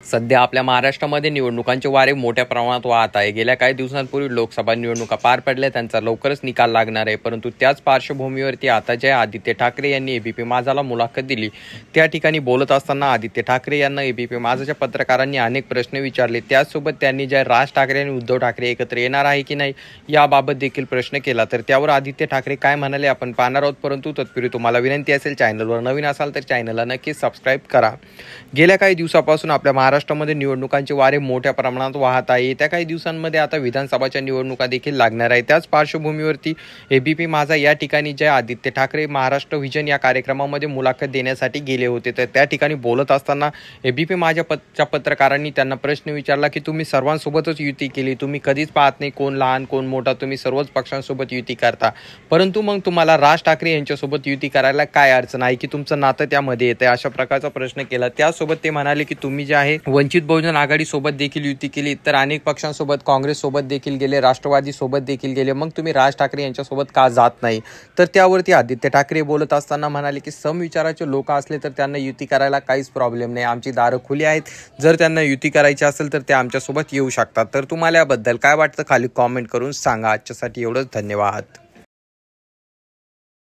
सध्या आपल्या महाराष्ट्रामध्ये निवडणुकांचे वारे मोठ्या प्रमाणात वाहत आहे। गेल्या काही दिवसांपूर्वी लोकसभा निवडणुका पार पडल्या, त्यांचा लवकरच निकाल लागणार आहे। परंतु त्याच पार्श्वभूमीवरती आता जे आदित्य ठाकरे यांनी एबीपी माझाला मुलाखत दिली, त्या ठिकाणी बोलत असताना आदित्य ठाकरे यांना एबीपी माझाच्या पत्रकारांनी अनेक प्रश्न विचारले। त्याचसोबत त्यांनी जे राज ठाकरे आणि उद्धव ठाकरे एकत्र येणार आहे की नाही याबाबत देखील प्रश्न केला। तर त्यावर आदित्य ठाकरे काय म्हणाले आपण पाहणार आहोत। परंतु तत्पूर्वी तुम्हाला विनंती असेल, चॅनलवर नवीन असाल तर चॅनलला नक्कीच सबस्क्राईब करा। गेल्या काही दिवसापासून आपल्या महाराष्ट्रामध्ये निवडणुकांचे वारे मोठ्या प्रमाणात वाहत आहे। येत्या काही दिवसांमध्ये आता विधानसभाच्या निवडणुका देखील लागणार आहे। त्याच पार्श्वभूमीवरती एबीपी माझा या ठिकाणी जे आदित्य ठाकरे महाराष्ट्र व्हिजन या कार्यक्रमामध्ये मुलाखत देण्यासाठी गेले होते, तर त्या ठिकाणी बोलत असताना एबीपी माझ्या पत्रकारांनी त्यांना प्रश्न विचारला की तुम्ही सर्वांसोबतच युती केली, तुम्ही कधीच पाहत नाही कोण लहान कोण मोठा, तुम्ही सर्वच पक्षांसोबत युती करता, परंतु मग तुम्हाला राज ठाकरे यांच्यासोबत युती करायला काय अडचण आहे की तुमचं नातं त्यामध्ये येते, अशा प्रकारचा प्रश्न केला। त्यासोबत ते म्हणाले की तुम्ही जे आहे वंचित बहुजन आघाडी सोबत देखील युती केली, तर अनेक पक्षांसोबत काँग्रेस सोबत देखील गेले, राष्ट्रवादी सोबत देखील गेले, मग तुम्ही राज ठाकरे यांच्यासोबत का जात नाही। तर त्यावरती आदित्य ठाकरे बोलत असताना म्हणाले की समविचाराचे लोक असले तर त्यांना युती करायला काहीच प्रॉब्लेम नाही, आमची दारं खुली आहेत, जर त्यांना युती करायची असेल तर ते आमच्यासोबत येऊ शकतात। तर तुम्हाला याबद्दल काय वाटतं खाली कॉमेंट करून सांगा। आजच्यासाठी एवढंच, धन्यवाद।